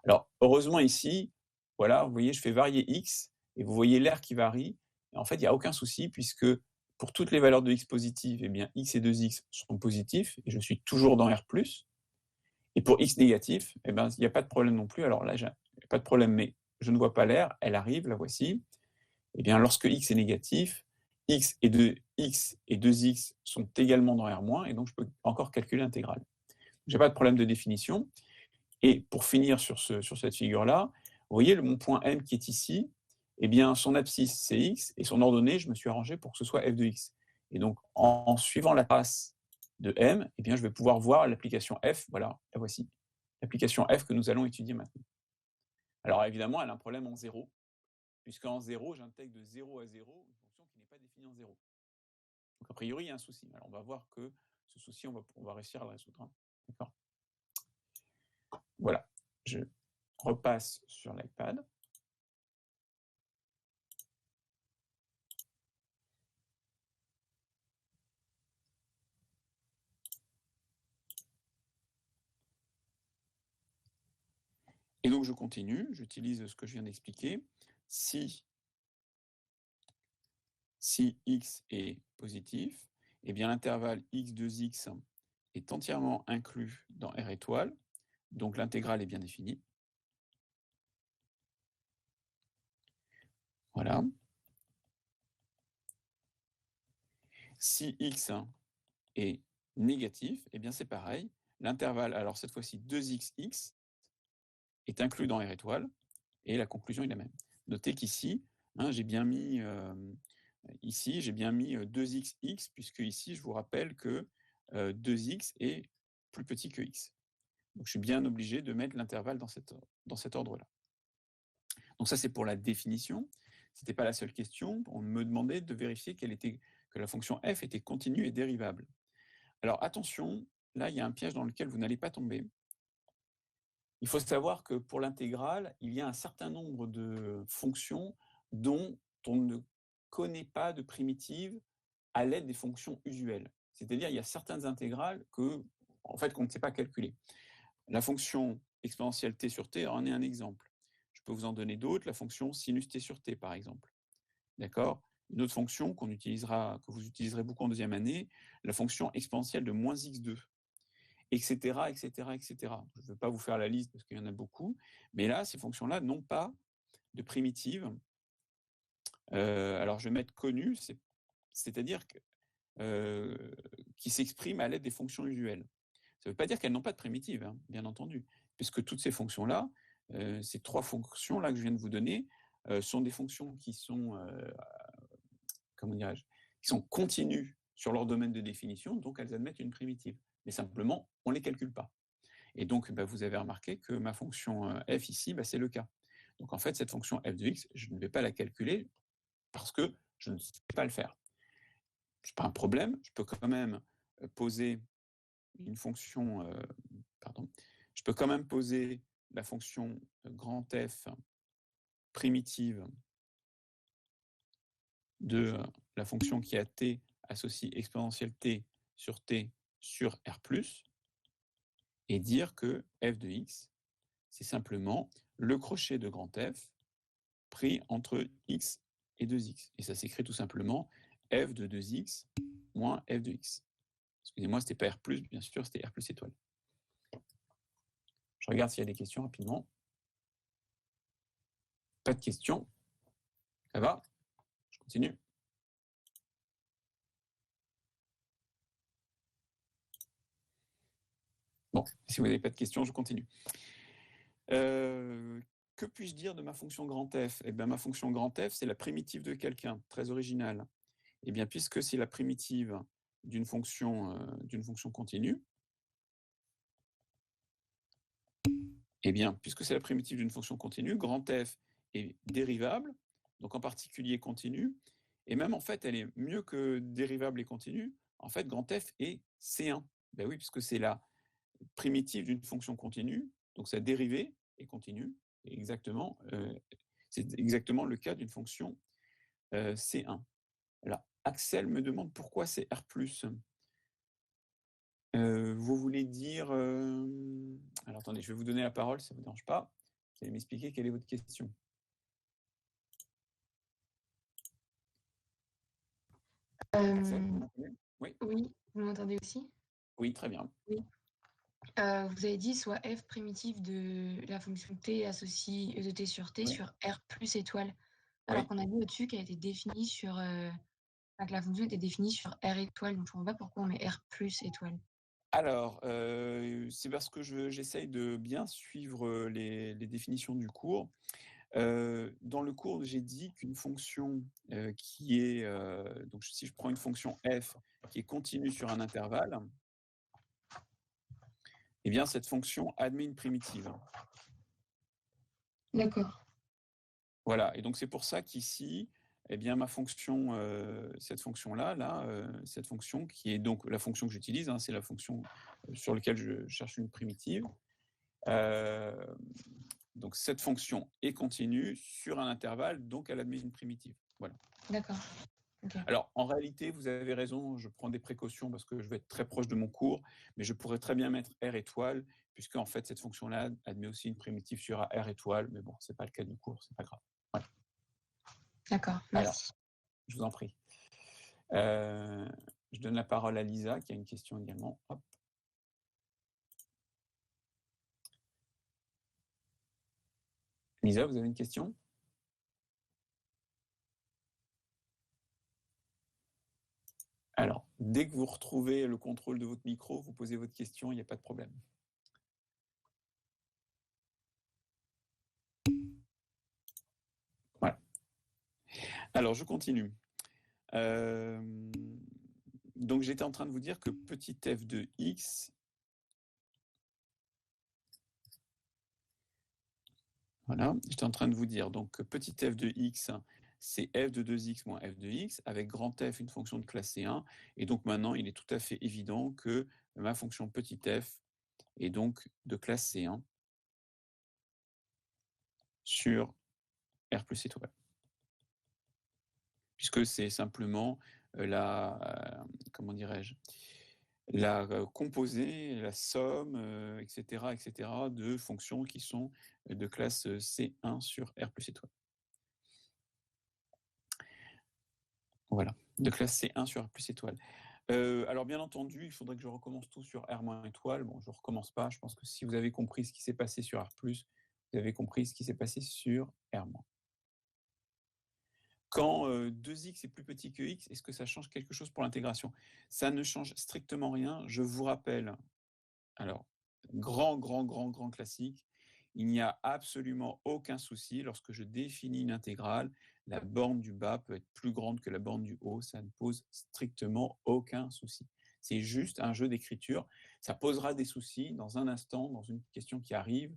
Alors, heureusement ici, voilà, vous voyez, je fais varier x, et vous voyez l'air qui varie. Et en fait, il n'y a aucun souci, puisque pour toutes les valeurs de x positives, eh bien, x et 2x sont positifs, et je suis toujours dans R+. Et pour x négatif, eh ben, il n'y a pas de problème non plus. Alors là, il n'y a pas de problème, mais je ne vois pas l'air, elle arrive, la voici. Eh bien, lorsque x est négatif, x et 2x sont également dans R-, et donc je peux encore calculer l'intégrale. Je n'ai pas de problème de définition. Et pour finir sur cette figure-là, vous voyez mon point M qui est ici, eh bien, son abscisse, c'est x, et son ordonnée, je me suis arrangé pour que ce soit f de x. Et donc, en suivant la trace de M, eh bien, je vais pouvoir voir l'application f, voilà, la voici, l'application f que nous allons étudier maintenant. Alors, évidemment, elle a un problème en 0, puisqu'en 0, j'intègre de 0 à 0 une fonction qui n'est pas définie en 0. Donc, a priori, il y a un souci. Alors, on va voir que ce souci, on va réussir à le résoudre. D'accord ? Voilà. Je repasse sur l'iPad. Et donc, je continue, j'utilise ce que je viens d'expliquer. Si x est positif, eh bien l'intervalle x2x est entièrement inclus dans R étoile, donc l'intégrale est bien définie. Voilà. Si x est négatif, eh bien c'est pareil. L'intervalle, alors cette fois-ci 2xx, est inclus dans R étoile, et la conclusion est la même. Notez qu'ici, j'ai bien mis 2xx, puisque ici, je vous rappelle que 2x est plus petit que x. Donc, je suis bien obligé de mettre l'intervalle dans cet ordre-là. Donc, ça, c'est pour la définition. Ce n'était pas la seule question. On me demandait de vérifier que la fonction f était continue et dérivable. Alors, attention, là, il y a un piège dans lequel vous n'allez pas tomber. Il faut savoir que pour l'intégrale, il y a un certain nombre de fonctions dont on ne connaît pas de primitives à l'aide des fonctions usuelles. C'est-à-dire, il y a certaines intégrales qu'on ne sait pas calculer. La fonction exponentielle t sur t en est un exemple. Je peux vous en donner d'autres, la fonction sinus t sur t, par exemple. D'accord ? Une autre fonction que vous utiliserez beaucoup en deuxième année, la fonction exponentielle de moins x2, etc., etc., etc. Je ne veux pas vous faire la liste parce qu'il y en a beaucoup, mais là, ces fonctions-là n'ont pas de primitives. Alors, je vais mettre connues, c'est-à-dire qui s'expriment à l'aide des fonctions usuelles. Ça ne veut pas dire qu'elles n'ont pas de primitives, bien entendu, puisque toutes ces fonctions-là, ces trois fonctions-là que je viens de vous donner, sont des fonctions qui sont, qui sont continues sur leur domaine de définition, donc elles admettent une primitive. Mais simplement, on ne les calcule pas. Et donc, vous avez remarqué que ma fonction f ici, c'est le cas. Donc en fait, cette fonction f de x, je ne vais pas la calculer parce que je ne sais pas le faire. Ce n'est pas un problème, je peux quand même poser une fonction, je peux quand même poser la fonction grand F primitive de la fonction qui a t associe exponentielle t sur R+, et dire que f de x, c'est simplement le crochet de grand F pris entre x et 2x. Et ça s'écrit tout simplement f de 2x moins f de x. Excusez-moi, ce n'était pas R+, bien sûr, c'était R+ étoile. Je regarde s'il y a des questions rapidement. Pas de questions. Ça va ? Je continue. Bon, si vous n'avez pas de questions, je continue. Que puis-je dire de ma fonction grand F ? Eh bien, ma fonction grand F, c'est la primitive de quelqu'un, très original. Eh bien, puisque c'est la primitive d'une fonction continue, eh bien, puisque c'est la primitive d'une fonction continue, grand F est dérivable, donc en particulier continue, et même en fait, elle est mieux que dérivable et continue. En fait, grand F est C1. Ben oui, puisque c'est la primitive d'une fonction continue, donc sa dérivée est continue, et c'est exactement le cas d'une fonction C1. Alors, Axel me demande pourquoi c'est R+. Vous voulez dire... Alors attendez, je vais vous donner la parole, ça ne vous dérange pas. Vous allez m'expliquer quelle est votre question. Axel, vous m'entendez ? Oui. Oui, vous m'entendez aussi? Oui, très bien. Oui. Vous avez dit soit f primitive de la fonction t associée de t sur t Oui. sur r plus étoile. Alors Oui. qu'on a vu au-dessus qu'elle a été définie sur... que la fonction était définie sur r étoile, donc je ne vois pas pourquoi on met r plus étoile. Alors, c'est parce que j'essaye de bien suivre les définitions du cours. Dans le cours, j'ai dit qu'une fonction qui est... donc, si je prends une fonction f qui est continue sur un intervalle, eh bien, cette fonction admet une primitive. D'accord. Voilà, et donc c'est pour ça qu'ici, eh bien, ma fonction, cette fonction-là, cette fonction qui est donc la fonction que j'utilise, hein, c'est la fonction sur laquelle je cherche une primitive. Donc cette fonction est continue sur un intervalle, donc elle admet une primitive. Voilà. D'accord. Okay. Alors, en réalité, vous avez raison, je prends des précautions parce que je vais être très proche de mon cours, mais je pourrais très bien mettre R étoile, puisque en fait, cette fonction-là admet aussi une primitive sur R étoile, mais bon, c'est pas le cas du cours, c'est pas grave. Voilà. D'accord, merci. Alors, je vous en prie. Je donne la parole à Lisa, qui a une question également. Hop. Lisa, vous avez une question ? Alors, dès que vous retrouvez le contrôle de votre micro, vous posez votre question, il n'y a pas de problème. Voilà. Alors, je continue. Donc, j'étais en train de vous dire que petit f de x, voilà, j'étais en train de vous dire, donc petit f de x, c'est f de 2x moins f de x, avec grand F, une fonction de classe C1, et donc maintenant, il est tout à fait évident que ma fonction petit f est donc de classe C1 sur R plus étoile. Puisque c'est simplement comment dirais-je, la composée, la somme, etc., de fonctions qui sont de classe C1 sur R plus étoile. Voilà, de classe C1 sur R plus étoile. Alors bien entendu, il faudrait que je recommence tout sur R moins étoile. Bon, je ne recommence pas, je pense que si vous avez compris ce qui s'est passé sur R+, vous avez compris ce qui s'est passé sur R-. Quand 2x est plus petit que x, est-ce que ça change quelque chose pour l'intégration ? Ça ne change strictement rien. Je vous rappelle, alors, grand classique, il n'y a absolument aucun souci lorsque je définis une intégrale, la borne du bas peut être plus grande que la borne du haut, ça ne pose strictement aucun souci. C'est juste un jeu d'écriture. Ça posera des soucis dans un instant, dans une question qui arrive,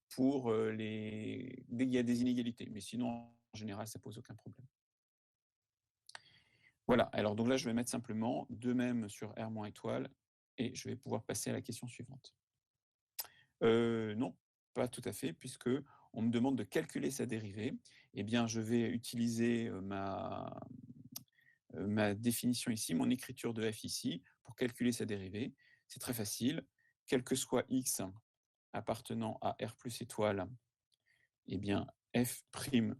pour dès qu'il y a des inégalités. Mais sinon, en général, ça ne pose aucun problème. Voilà, alors donc là, je vais mettre simplement de même sur R moins étoile, et je vais pouvoir passer à la question suivante. Non, pas tout à fait, puisque on me demande de calculer sa dérivée. Eh bien, je vais utiliser ma définition ici, mon écriture de f ici, pour calculer sa dérivée. C'est très facile. Quel que soit x appartenant à R plus étoile, eh bien, f'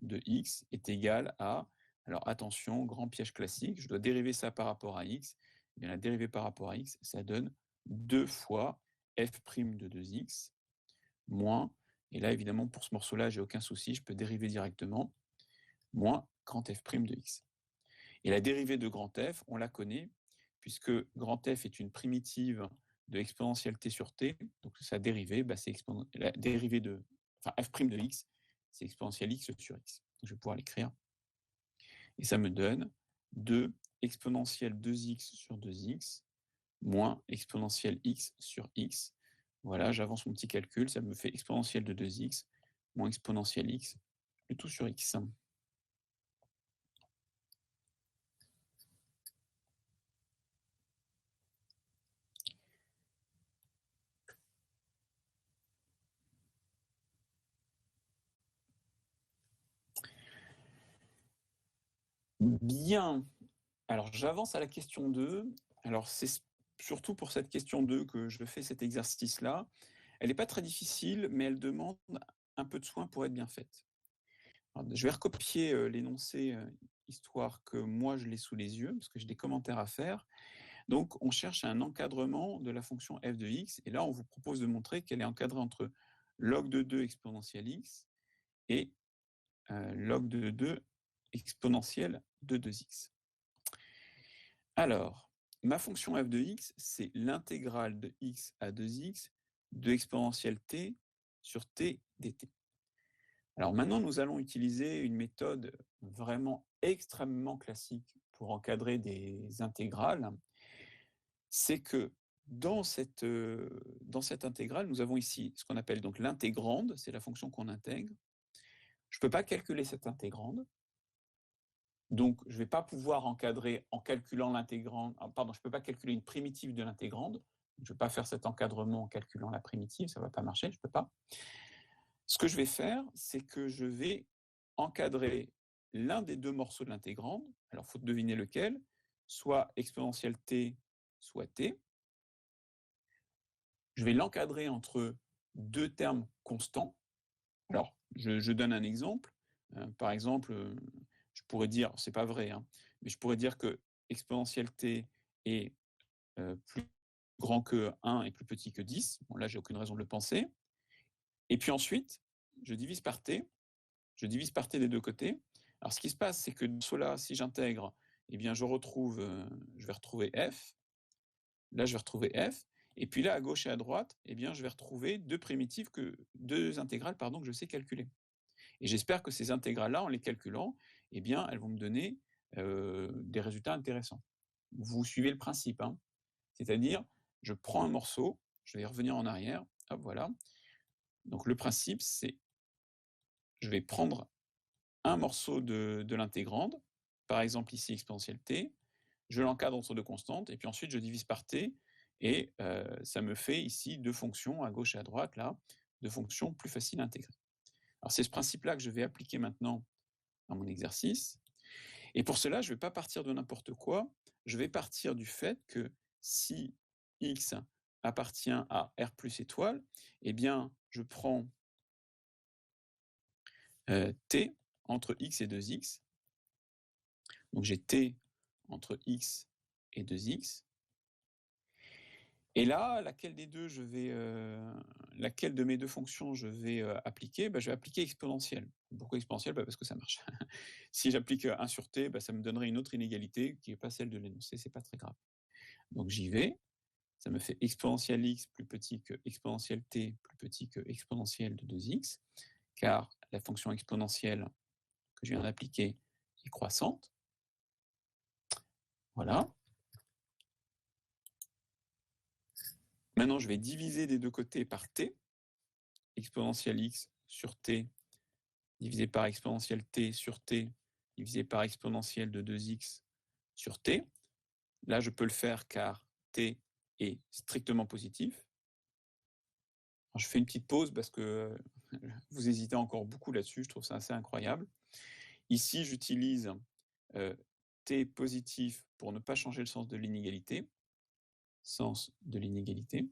de x est égal à, alors attention, grand piège classique, je dois dériver ça par rapport à x. Eh bien, la dérivée par rapport à x, ça donne 2 fois f' de 2x, moins, et là, évidemment, pour ce morceau-là, j'ai aucun souci, je peux dériver directement, moins grand f' de x. Et la dérivée de grand F, on la connaît, puisque grand F est une primitive de exponentielle t sur t, donc sa dérivée, c'est la dérivée de, enfin f' de x, c'est exponentielle x sur x. Donc je vais pouvoir l'écrire. Et ça me donne 2 exponentielle 2x sur 2x moins exponentielle x sur x. Voilà, j'avance mon petit calcul, ça me fait exponentielle de 2x moins exponentielle x, le tout sur x. Bien. Alors, j'avance à la question 2. Alors, c'est surtout pour cette question 2 que je fais cet exercice-là. Elle n'est pas très difficile, mais elle demande un peu de soin pour être bien faite. Alors, je vais recopier l'énoncé histoire que moi je l'ai sous les yeux, parce que j'ai des commentaires à faire. Donc, on cherche un encadrement de la fonction f de x, et là, on vous propose de montrer qu'elle est encadrée entre log de 2 exponentielle x et log de 2 exponentielle de 2x. Alors, ma fonction f de x, c'est l'intégrale de x à 2x de exponentielle t sur t dt. Alors maintenant, nous allons utiliser une méthode vraiment extrêmement classique pour encadrer des intégrales. C'est que dans cette intégrale, nous avons ici ce qu'on appelle donc l'intégrande, c'est la fonction qu'on intègre. Je ne peux pas calculer cette intégrande, donc je ne vais pas pouvoir encadrer en calculant l'intégrande, pardon, je ne peux pas calculer une primitive de l'intégrande, je ne vais pas faire cet encadrement en calculant la primitive, ça ne va pas marcher, je ne peux pas. Ce que je vais faire, c'est que je vais encadrer l'un des deux morceaux de l'intégrande, alors il faut deviner lequel, soit exponentielle t, soit t. Je vais l'encadrer entre deux termes constants. Alors, je donne un exemple. Par exemple, je pourrais dire, c'est pas vrai, hein, mais je pourrais dire que exponentielle t est plus grand que 1 et plus petit que 10. Bon, là, j'ai aucune raison de le penser. Et puis ensuite, je divise par t. Je divise par t des deux côtés. Alors, ce qui se passe, c'est que dans cela, si j'intègre, eh bien, je vais retrouver f. Là, je vais retrouver f. Et puis là, à gauche et à droite, eh bien, je vais retrouver deux intégrales que je sais calculer. Et j'espère que ces intégrales-là, en les calculant, eh bien, elles vont me donner des résultats intéressants. Vous suivez le principe, hein. C'est-à-dire, je prends un morceau, je vais revenir en arrière, hop, voilà. Donc le principe, c'est, je vais prendre un morceau de l'intégrande, par exemple ici exponentielle t, je l'encadre entre deux constantes, et puis ensuite je divise par t, et ça me fait ici deux fonctions à gauche et à droite, là, deux fonctions plus faciles à intégrer. Alors c'est ce principe-là que je vais appliquer maintenant à mon exercice, et pour cela, je ne vais pas partir de n'importe quoi, je vais partir du fait que si x appartient à R plus étoile, eh bien, je prends t entre x et 2x, donc j'ai t entre x et 2x, et là, laquelle de mes deux fonctions je vais appliquer? Je vais appliquer exponentielle. Pourquoi exponentielle? Parce que ça marche. Si j'applique 1 sur t, ça me donnerait une autre inégalité qui n'est pas celle de l'énoncé, c'est pas très grave. Donc j'y vais, ça me fait exponentielle x plus petit que exponentielle t plus petit que exponentielle de 2x, car la fonction exponentielle que je viens d'appliquer est croissante. Voilà. Maintenant, je vais diviser des deux côtés par t, exponentielle x sur t divisé par exponentielle t sur t divisé par exponentielle de 2x sur t. Là, je peux le faire car t est strictement positif. Alors, je fais une petite pause parce que vous hésitez encore beaucoup là-dessus, je trouve ça assez incroyable. Ici, j'utilise t positif pour ne pas changer le sens de l'inégalité. Sens de l'inégalité.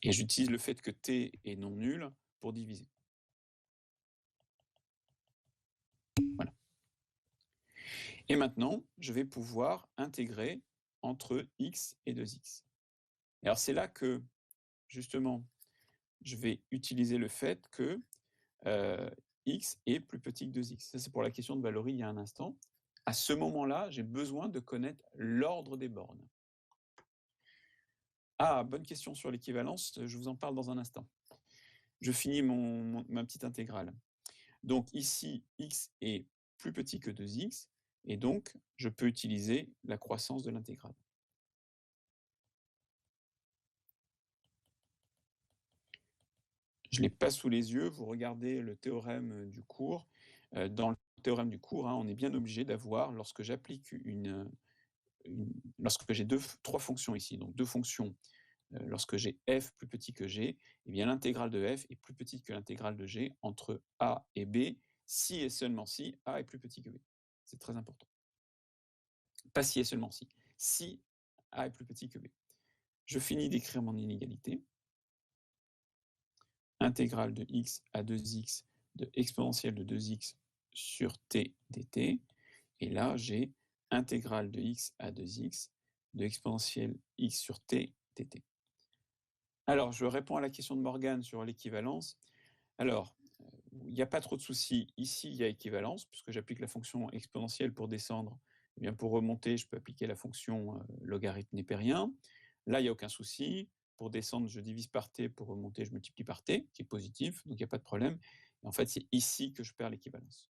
Et j'utilise le fait que t est non nul pour diviser. Voilà. Et maintenant, je vais pouvoir intégrer entre x et 2x. Et alors c'est là que, justement, je vais utiliser le fait que x est plus petit que 2x. Ça, c'est pour la question de Valory il y a un instant. À ce moment-là, j'ai besoin de connaître l'ordre des bornes. Ah, bonne question sur l'équivalence, je vous en parle dans un instant. Je finis ma petite intégrale. Donc ici, x est plus petit que 2x, et donc je peux utiliser la croissance de l'intégrale. Je ne l'ai pas sous les yeux, vous regardez le théorème du cours. Dans le théorème du cours, on est bien obligé d'avoir, lorsque j'applique lorsque j'ai trois fonctions ici, donc deux fonctions, lorsque j'ai f plus petit que g, eh bien l'intégrale de f est plus petite que l'intégrale de g entre a et b, si et seulement si a est plus petit que b. C'est très important. Pas si et seulement si. Si a est plus petit que b. Je finis d'écrire mon inégalité. Intégrale de x à 2x de exponentielle de 2x sur t dt. Et là, j'ai intégrale de x à 2x de exponentielle x sur t dt. Alors, je réponds à la question de Morgane sur l'équivalence. Alors, il n'y a pas trop de soucis. Ici, il y a équivalence, puisque j'applique la fonction exponentielle pour descendre. Eh bien, pour remonter, je peux appliquer la fonction logarithme népérien. Là, il n'y a aucun souci. Pour descendre, je divise par t. Pour remonter, je multiplie par t, qui est positif, donc il n'y a pas de problème. Et en fait, c'est ici que je perds l'équivalence.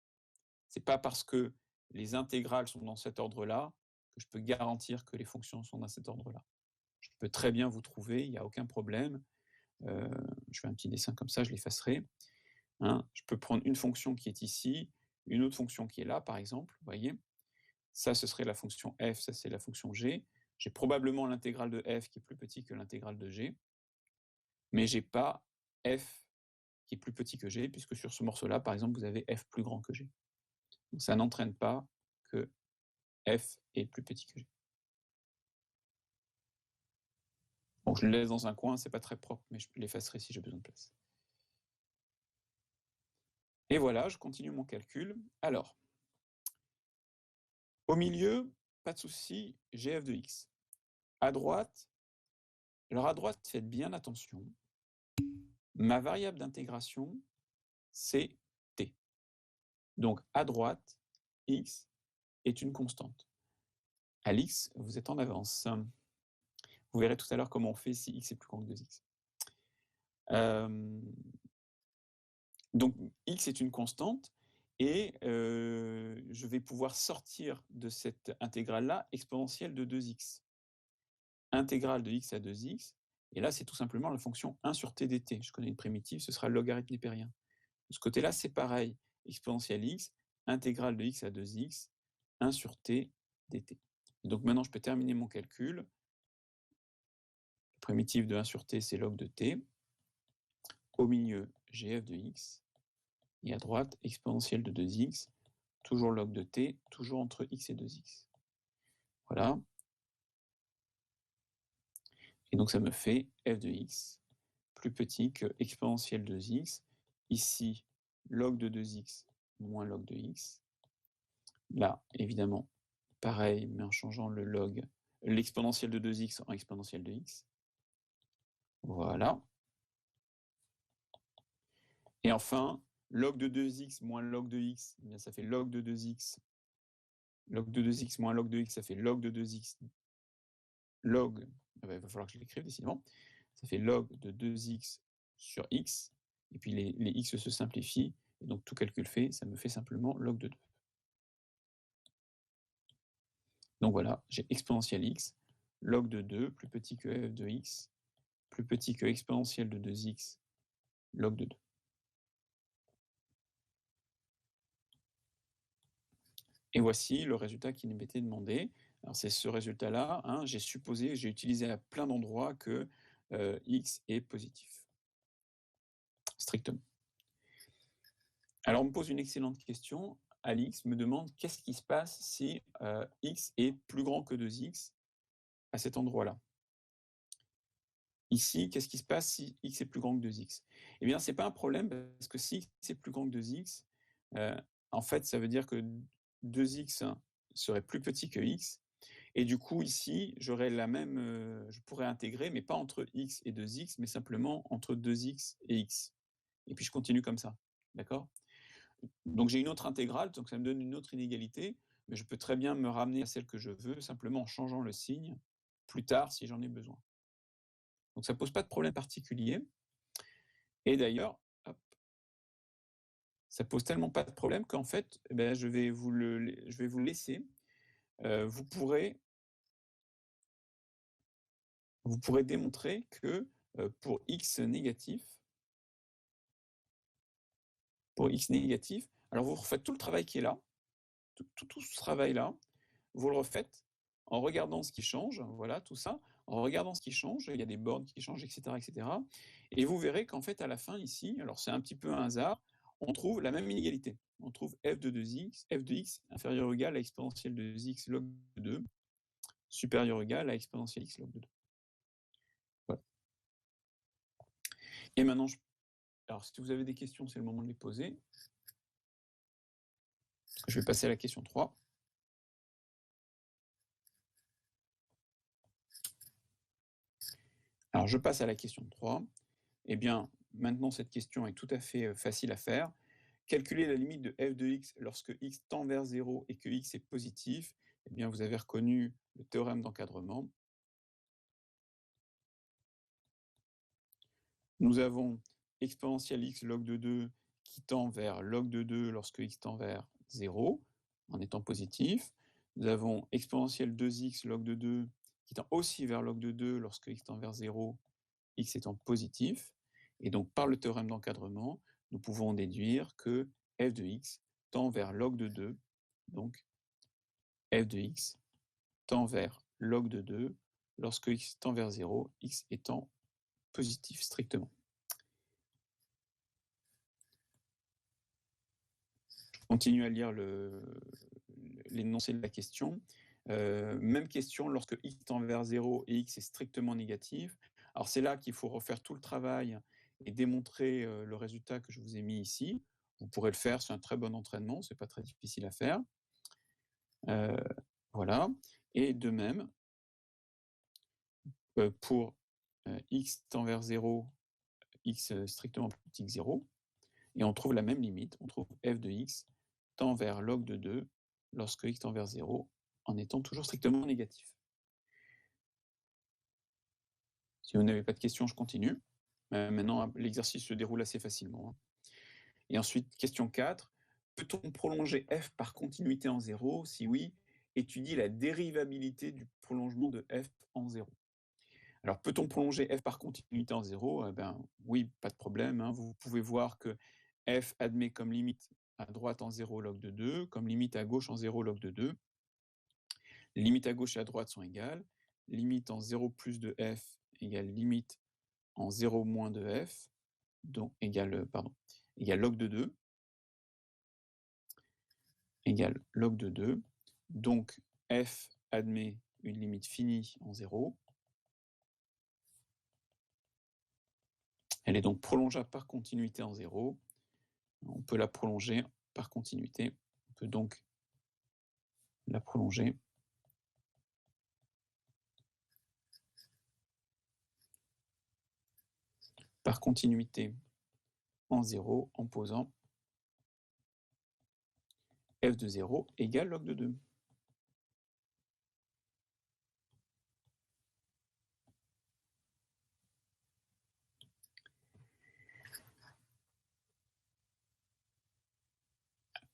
Ce n'est pas parce que les intégrales sont dans cet ordre-là que je peux garantir que les fonctions sont dans cet ordre-là. Je peux très bien vous trouver, il n'y a aucun problème. Je fais un petit dessin comme ça, je l'effacerai. Hein, je peux prendre une fonction qui est ici, une autre fonction qui est là, par exemple. Vous voyez, ça, ce serait la fonction f, ça, c'est la fonction g. J'ai probablement l'intégrale de f qui est plus petit que l'intégrale de g, mais je n'ai pas f qui est plus petit que g, puisque sur ce morceau-là, par exemple, vous avez f plus grand que g. Donc ça n'entraîne pas que f est plus petit que g. Bon, je le laisse dans un coin, c'est pas très propre, mais je l'effacerai si j'ai besoin de place. Et voilà, je continue mon calcul. Alors, au milieu, pas de souci, j'ai f de x. À droite, alors à droite, faites bien attention. Ma variable d'intégration, c'est t. Donc à droite, x est une constante. À l'x, vous êtes en avance. Vous verrez tout à l'heure comment on fait si x est plus grand que 2x. Donc x est une constante et je vais pouvoir sortir de cette intégrale-là exponentielle de 2x. Intégrale de x à 2x, et là c'est tout simplement la fonction 1 sur t dt. Je connais une primitive, ce sera le logarithme népérien. De ce côté-là, c'est pareil, exponentielle x, intégrale de x à 2x, 1 sur t dt. Et donc maintenant, je peux terminer mon calcul. La primitive de 1 sur t, c'est log de t. Au milieu, j'ai f de x. Et à droite, exponentielle de 2x, toujours log de t, toujours entre x et 2x. Voilà. Et donc ça me fait f de x plus petit que exponentielle de 2x. Ici, log de 2x moins log de x. Là, évidemment, pareil, mais en changeant le log, l'exponentielle de 2x en exponentielle de x. Voilà. Et enfin, log de 2x moins log de x, eh bien, ça fait log de 2x. Log de 2x moins log de x, ça fait log de 2x. Log, il va falloir que je l'écrive décidément. Ça fait log de 2x sur x. Et puis les x se simplifient. Et donc tout calcul fait, ça me fait simplement log de 2. Donc voilà, j'ai exponentielle x, log de 2, plus petit que f de x, plus petit que exponentielle de 2x, log de 2. Et voici le résultat qui m'était demandé. Alors c'est ce résultat-là, hein, j'ai utilisé à plein d'endroits que x est positif. Strictement. Alors on me pose une excellente question. Alix me demande qu'est-ce qui se passe si x est plus grand que 2x à cet endroit-là. Ici, qu'est-ce qui se passe si x est plus grand que 2x? Eh bien, ce n'est pas un problème, parce que si x est plus grand que 2x, en fait, ça veut dire que 2x serait plus petit que x, et du coup, ici, j'aurais la même, je pourrais intégrer, mais pas entre x et 2x, mais simplement entre 2x et x. Et puis, je continue comme ça, d'accord? Donc, j'ai une autre intégrale, donc ça me donne une autre inégalité, mais je peux très bien me ramener à celle que je veux, simplement en changeant le signe, plus tard, si j'en ai besoin. Donc ça ne pose pas de problème particulier. Et d'ailleurs, ça pose tellement pas de problème qu'en fait, je vais vous laisser. Vous pourrez démontrer que pour x négatif, alors vous refaites tout le travail qui est là, tout ce travail-là, vous le refaites en regardant ce qui change, voilà, tout ça, en regardant ce qui change, il y a des bornes qui changent, etc., etc. Et vous verrez qu'en fait, à la fin, ici, alors c'est un petit peu un hasard, on trouve la même inégalité. On trouve f de 2x, f de x inférieur ou égal à exponentielle de 2x log de 2, supérieur ou égal à exponentielle x log de 2. Et maintenant, alors si vous avez des questions, c'est le moment de les poser. Je vais passer à la question 3. Alors, je passe à la question 3. Eh bien, maintenant, cette question est tout à fait facile à faire. Calculer la limite de f de x lorsque x tend vers 0 et que x est positif. Eh bien, vous avez reconnu le théorème d'encadrement. Nous avons exponentielle x log de 2 qui tend vers log de 2 lorsque x tend vers 0, en étant positif. Nous avons exponentielle 2x log de 2 qui tend aussi vers log de 2 lorsque x tend vers 0, x étant positif. Et donc, par le théorème d'encadrement, nous pouvons déduire que f de x tend vers log de 2. Donc, f de x tend vers log de 2 lorsque x tend vers 0, x étant positif strictement. Je continue à lire l'énoncé de la question. Même question lorsque x tend vers 0 et x est strictement négatif. Alors c'est là qu'il faut refaire tout le travail et démontrer le résultat que je vous ai mis ici. Vous pourrez le faire, c'est un très bon entraînement, c'est pas très difficile à faire. Voilà. Et de même, pour x tend vers 0, x strictement plus petit que 0, et on trouve la même limite, on trouve f de x tend vers log de 2 lorsque x tend vers 0, en étant toujours strictement négatif. Si vous n'avez pas de questions, je continue. Maintenant, l'exercice se déroule assez facilement. Et ensuite, question 4. Peut-on prolonger f par continuité en 0? Si oui, étudie la dérivabilité du prolongement de f en 0. Alors, peut-on prolonger f par continuité en 0? Oui, pas de problème. Vous pouvez voir que f admet comme limite à droite en 0 log de 2, comme limite à gauche en 0 log de 2. Les limites à gauche et à droite sont égales. Limite en 0 plus de f égale limite en 0 moins de f, donc égale log de 2, égale log de 2. Donc f admet une limite finie en 0. Elle est donc prolongeable par continuité en 0. On peut la prolonger par continuité. On peut donc la prolonger par continuité en 0 en posant f de 0 égale log de 2.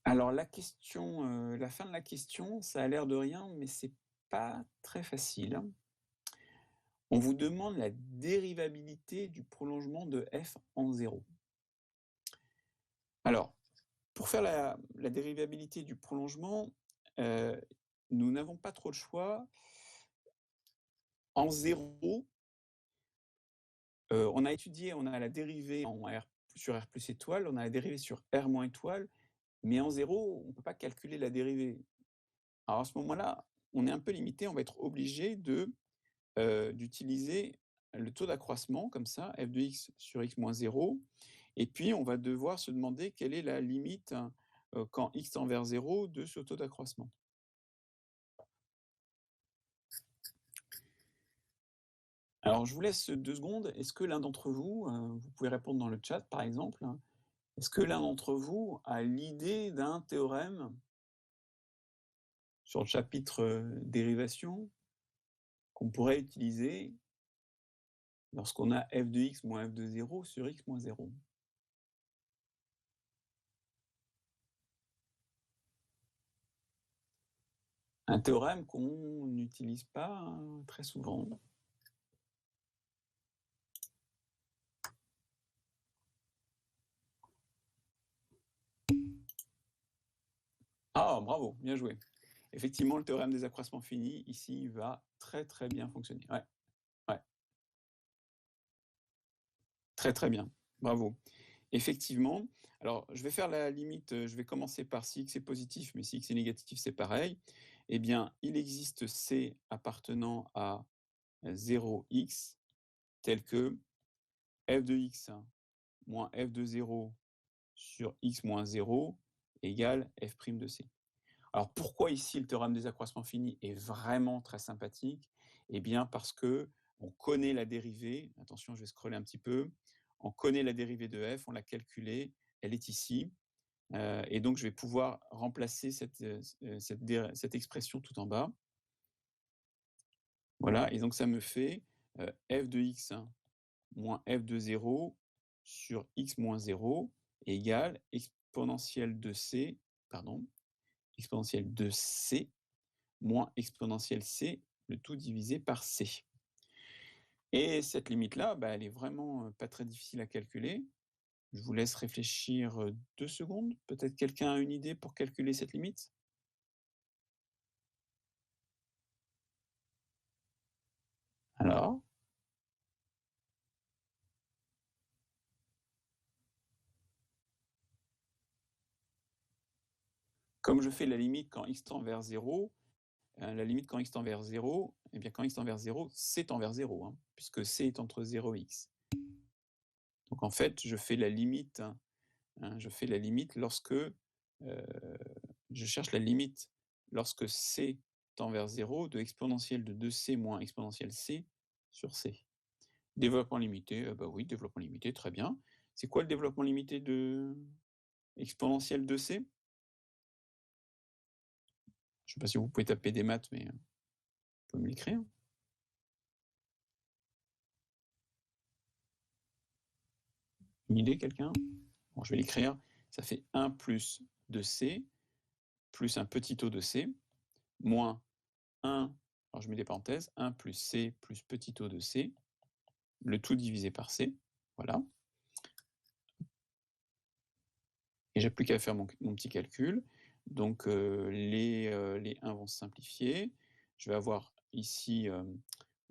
Alors la question, la fin de la question, ça a l'air de rien, mais c'est pas très facile. On vous demande la dérivabilité du prolongement de f en 0. Alors, pour faire la dérivabilité du prolongement, nous n'avons pas trop le choix. En 0, on a la dérivée sur R plus étoile, on a la dérivée sur R moins étoile, mais en 0, on ne peut pas calculer la dérivée. Alors à ce moment-là, on est un peu limité, on va être obligé d'utiliser le taux d'accroissement, comme ça, f de x sur x moins 0, et puis on va devoir se demander quelle est la limite quand x tend vers 0 de ce taux d'accroissement. Alors je vous laisse 2 secondes. Est-ce que l'un d'entre vous, vous pouvez répondre dans le chat par exemple, est-ce que l'un d'entre vous a l'idée d'un théorème sur le chapitre dérivation qu'on pourrait utiliser lorsqu'on a f de x moins f de 0 sur x moins 0? Un théorème qu'on n'utilise pas très souvent. Ah, bravo, bien joué. Effectivement, le théorème des accroissements finis, ici, va très très bien fonctionner. Ouais. Très très bien, bravo. Effectivement, alors je vais faire la limite, je vais commencer par si x est positif, mais si x est négatif, c'est pareil. Eh bien, il existe C appartenant à 0x tel que f de x moins f de 0 sur x moins 0 égale f' de c. Alors pourquoi ici le théorème des accroissements finis est vraiment très sympathique? Eh bien parce que on connaît la dérivée, attention je vais scroller un petit peu, on connaît la dérivée de f, on l'a calculée, elle est ici, et donc je vais pouvoir remplacer cette expression tout en bas. Voilà, et donc ça me fait f de x moins f de 0 sur x moins 0 égale exponentielle de c moins exponentielle c, le tout divisé par c. Et cette limite-là, elle est vraiment pas très difficile à calculer. Je vous laisse réfléchir 2 secondes. Peut-être quelqu'un a une idée pour calculer cette limite? Alors? Comme je fais la limite quand x tend vers 0, la limite quand x tend vers 0, eh bien quand x tend vers 0, c tend vers 0, hein, puisque c est entre 0 et x. Donc en fait, je fais la limite lorsque je cherche la limite lorsque c tend vers 0 de exponentielle de 2c moins exponentielle c sur c. Développement limité, oui, développement limité, très bien. C'est quoi le développement limité de exponentielle de c? Je ne sais pas si vous pouvez taper des maths, mais vous pouvez me l'écrire. Une idée, quelqu'un? Bon, je vais l'écrire. Ça fait 1 plus 2c plus un petit o de c moins 1, alors je mets des parenthèses, 1 plus c plus petit o de c, le tout divisé par c, voilà. Et j'ai plus qu'à faire mon petit calcul. Donc les 1 vont se simplifier. Je vais avoir ici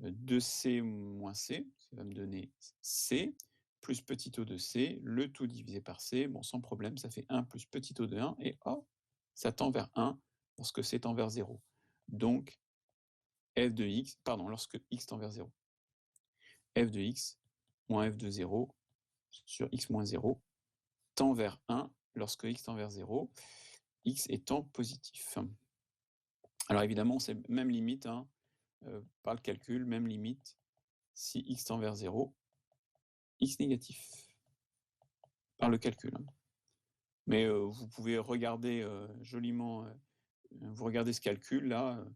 2c moins c, ça va me donner c, plus petit o de c, le tout divisé par c, bon sans problème, ça fait 1 plus petit o de 1, et hop, ça tend vers 1 lorsque c tend vers 0. Donc f de x, pardon, lorsque x tend vers 0. f de x moins f de 0 sur x moins 0 tend vers 1 lorsque x tend vers 0, x étant positif. Alors évidemment, c'est même limite, hein, par le calcul, même limite, si x tend vers 0, x négatif, par le calcul. Hein. Mais vous pouvez regarder joliment, vous regardez ce calcul-là,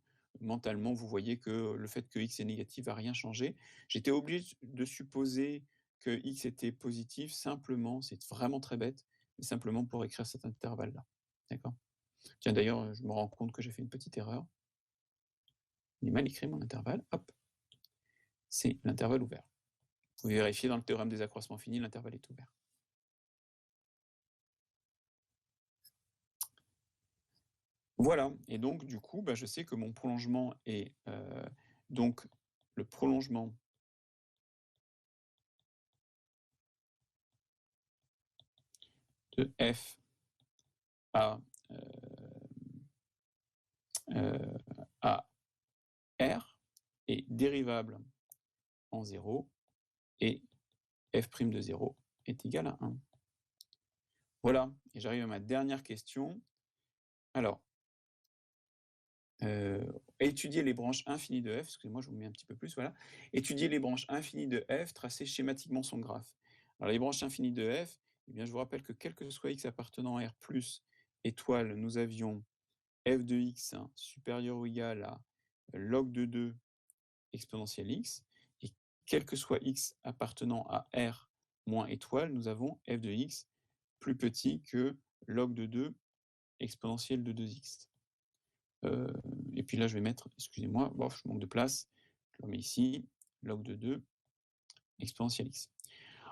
mentalement, vous voyez que le fait que x est négatif va rien changer. J'étais obligé de supposer que x était positif, simplement, c'est vraiment très bête, mais simplement pour écrire cet intervalle-là. D'accord? Tiens, d'ailleurs, je me rends compte que j'ai fait une petite erreur. J'ai mal écrit mon intervalle. Hop. C'est l'intervalle ouvert. Vous pouvez vérifier dans le théorème des accroissements finis, l'intervalle est ouvert. Voilà. Et donc, du coup, je sais que mon prolongement est donc le prolongement de f à r est dérivable en 0 et f' de 0 est égal à 1. Voilà, et j'arrive à ma dernière question. Alors, étudier les branches infinies de f, excusez-moi, je vous mets un petit peu plus, voilà. Étudier les branches infinies de f, tracer schématiquement son graphe. Alors, les branches infinies de f, eh bien, je vous rappelle que quel que soit x appartenant à r plus étoile, nous avions f de x supérieur ou égal à log de 2 exponentielle x, et quel que soit x appartenant à r moins étoile, nous avons f de x plus petit que log de 2 exponentielle de 2x. Et puis là, je vais mettre, excusez-moi, je manque de place, je le mets ici, log de 2 exponentielle x.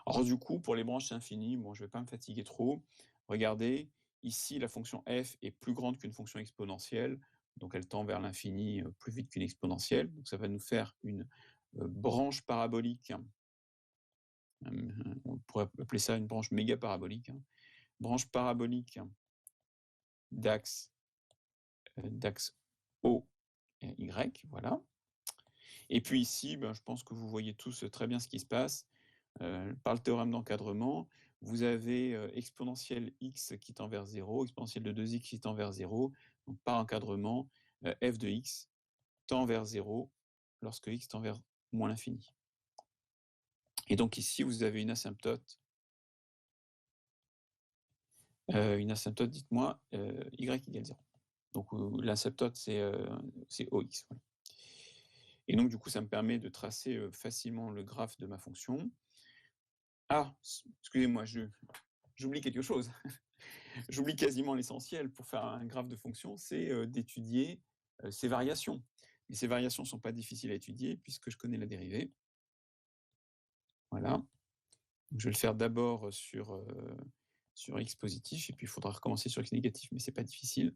Alors du coup, pour les branches infinies, je ne vais pas me fatiguer trop. Regardez, ici, la fonction f est plus grande qu'une fonction exponentielle, donc elle tend vers l'infini plus vite qu'une exponentielle. Donc ça va nous faire une branche parabolique. On pourrait appeler ça une branche méga parabolique. Branche parabolique d'axe O et Y, voilà. Et puis ici, je pense que vous voyez tous très bien ce qui se passe. par le théorème d'encadrement, vous avez exponentielle x qui tend vers 0, exponentielle de 2x qui tend vers 0. Donc, par encadrement, f de x tend vers 0 lorsque x tend vers moins l'infini. Et donc ici, vous avez une asymptote. Dites-moi, y égale 0. Donc l'asymptote, c'est OX. Voilà. Et donc, du coup, ça me permet de tracer facilement le graphe de ma fonction. Ah, excusez-moi, j'oublie quelque chose. J'oublie quasiment l'essentiel pour faire un graphe de fonction, c'est d'étudier ces variations. Mais ces variations ne sont pas difficiles à étudier puisque je connais la dérivée. Voilà. Donc, je vais le faire d'abord sur x positif, et puis il faudra recommencer sur x négatif, mais ce n'est pas difficile.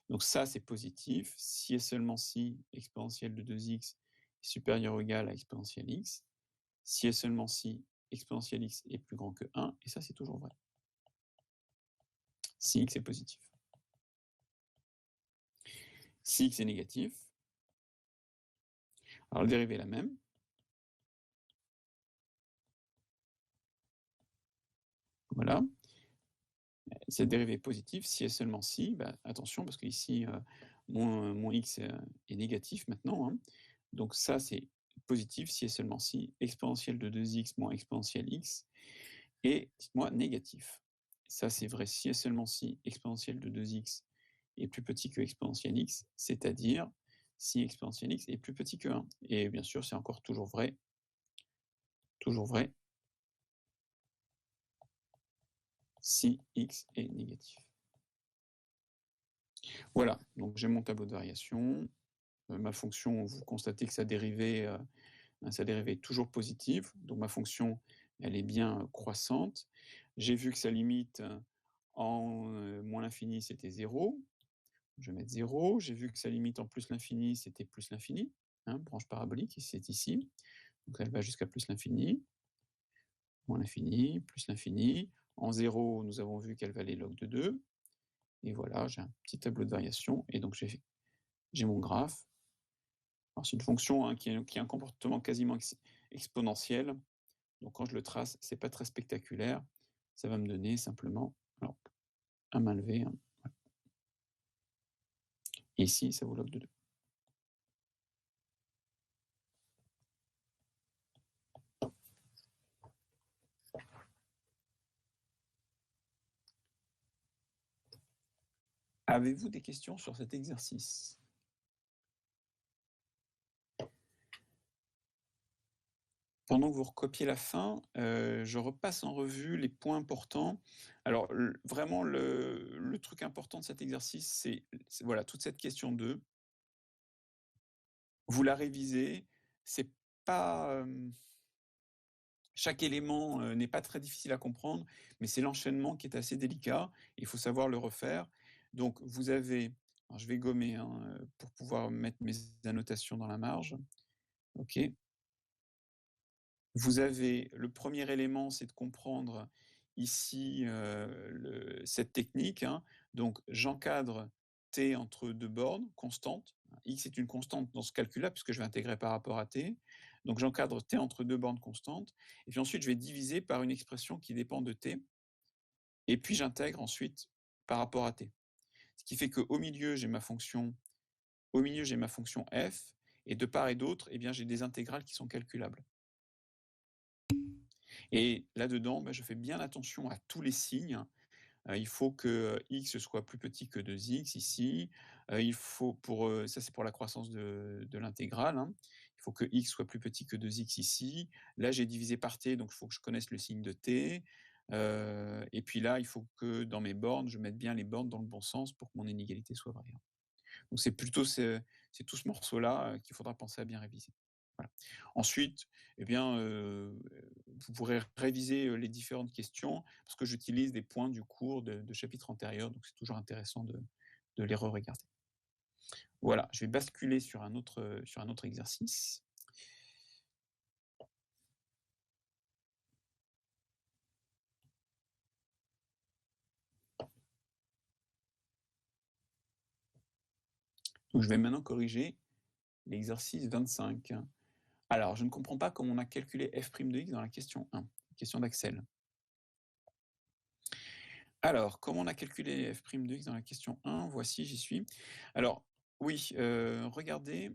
Donc ça, c'est positif. Si et seulement si exponentielle de 2x est supérieur ou égal à exponentielle x, si et seulement si exponentielle x est plus grand que 1, et ça, c'est toujours vrai. Si x est positif. Si x est négatif, alors la dérivée est la même. Voilà. Cette dérivée est positive si et seulement si, attention, parce qu'ici, mon x est négatif maintenant. Hein. Donc ça, c'est positif si et seulement si exponentielle de 2x moins exponentielle x est, dites-moi, négatif. Ça, c'est vrai si et seulement si exponentielle de 2x est plus petit que exponentielle x, c'est-à-dire si exponentielle x est plus petit que 1. Et bien sûr, c'est encore toujours vrai si x est négatif. Voilà, donc j'ai mon tableau de variation. Ma fonction, vous constatez que sa dérivée est toujours positive. Donc ma fonction, elle est bien croissante. J'ai vu que sa limite en moins l'infini, c'était 0. Je vais mettre 0. J'ai vu que sa limite en plus l'infini, c'était plus l'infini. Hein, branche parabolique, c'est ici. Donc elle va jusqu'à plus l'infini. Moins l'infini, plus l'infini. En 0, nous avons vu qu'elle valait log de 2. Et voilà, j'ai un petit tableau de variation. Et donc j'ai mon graphe. Alors, c'est une fonction qui a un comportement quasiment exponentiel. Donc, quand je le trace, ce n'est pas très spectaculaire. Ça va me donner simplement un main levée. Hein. Et ici, ça vaut log de 2. Avez-vous des questions sur cet exercice ? Pendant que vous recopiez la fin, je repasse en revue les points importants. Alors, vraiment, le truc important de cet exercice, c'est voilà, toute cette question 2. Vous la révisez. C'est pas... chaque élément n'est pas très difficile à comprendre, mais c'est l'enchaînement qui est assez délicat. Il faut savoir le refaire. Donc, vous avez... Alors, je vais gommer pour pouvoir mettre mes annotations dans la marge. OK. Vous avez le premier élément, c'est de comprendre ici cette technique. Hein. Donc, j'encadre t entre deux bornes constantes. X est une constante dans ce calcul-là, puisque je vais intégrer par rapport à t. Donc, j'encadre t entre deux bornes constantes. Et puis ensuite, je vais diviser par une expression qui dépend de t. Et puis, j'intègre ensuite par rapport à t. Ce qui fait qu'au milieu, j'ai ma fonction f. Et de part et d'autre, eh bien, j'ai des intégrales qui sont calculables. Et là-dedans, je fais bien attention à tous les signes. Il faut que x soit plus petit que 2x ici. Il faut ça c'est pour la croissance de l'intégrale. Hein. Il faut que x soit plus petit que 2x ici. Là, j'ai divisé par t, donc il faut que je connaisse le signe de t. Et puis là, il faut que dans mes bornes, je mette bien les bornes dans le bon sens pour que mon inégalité soit vraie. Donc c'est plutôt c'est tout ce morceau-là qu'il faudra penser à bien réviser. Voilà. Ensuite, eh bien, vous pourrez réviser les différentes questions parce que j'utilise des points du cours de chapitres antérieurs, donc c'est toujours intéressant de les re-regarder. Voilà, je vais basculer sur un autre exercice. Donc, je vais maintenant corriger l'exercice 25. Alors, je ne comprends pas comment on a calculé f' de x dans la question 1, question d'Axel. Alors, comment on a calculé f' de x dans la question 1? Voici, j'y suis. Alors, oui, regardez.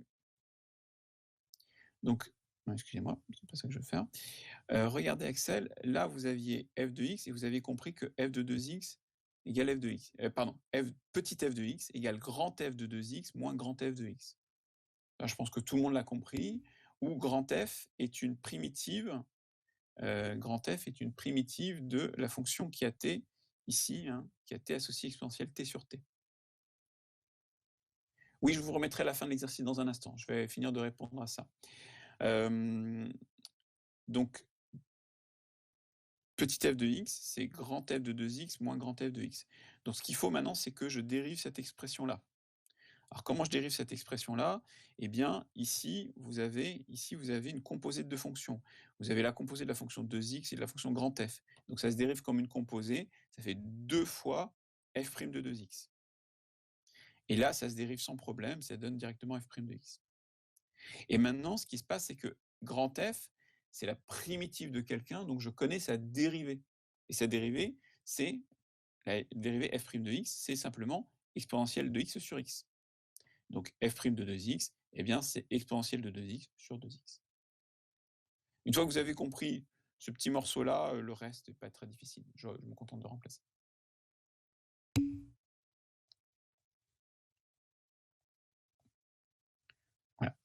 Donc, excusez-moi, c'est pas ça que je veux faire. Regardez Axel, là, vous aviez f de x et vous avez compris que f de 2x égale f de x. Pardon, petit f de x égale grand f de 2x moins grand f de x. Là, je pense que tout le monde l'a compris. Où grand f est une primitive. Grand f est une primitive de la fonction qui a t ici, hein, qui a t associé exponentielle t sur t. Oui, je vous remettrai la fin de l'exercice dans un instant. Je vais finir de répondre à ça. Donc, petit f de x, c'est grand f de 2x moins grand f de x. Donc, ce qu'il faut maintenant, c'est que je dérive cette expression-là. Alors, comment je dérive cette expression-là? Eh bien, ici, vous avez une composée de deux fonctions. Vous avez la composée de la fonction 2x et de la fonction grand f. Donc, ça se dérive comme une composée. Ça fait 2 fois f' de 2x. Et là, ça se dérive sans problème. Ça donne directement f' de x. Et maintenant, ce qui se passe, c'est que grand f, c'est la primitive de quelqu'un, donc je connais sa dérivée. Et sa dérivée, c'est la dérivée f' de x, c'est simplement exponentielle de x sur x. Donc f' de 2x, eh bien, c'est exponentielle de 2x sur 2x. Une fois que vous avez compris ce petit morceau-là, le reste n'est pas très difficile. Je me contente de remplacer. Voilà.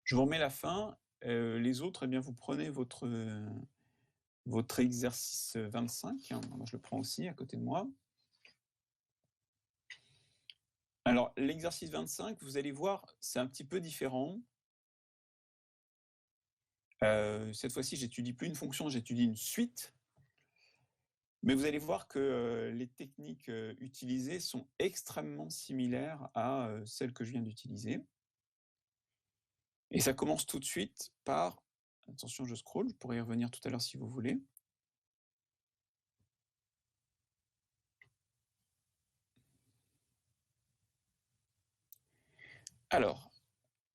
Je vous remets la fin. Les autres, eh bien, vous prenez votre exercice 25. Moi, je le prends aussi à côté de moi. Alors, l'exercice 25, vous allez voir, c'est un petit peu différent. Cette fois-ci, j'étudie plus une fonction, j'étudie une suite. Mais vous allez voir que les techniques utilisées sont extrêmement similaires à celles que je viens d'utiliser. Et ça commence tout de suite par, attention, je scroll, je pourrais y revenir tout à l'heure si vous voulez. Alors,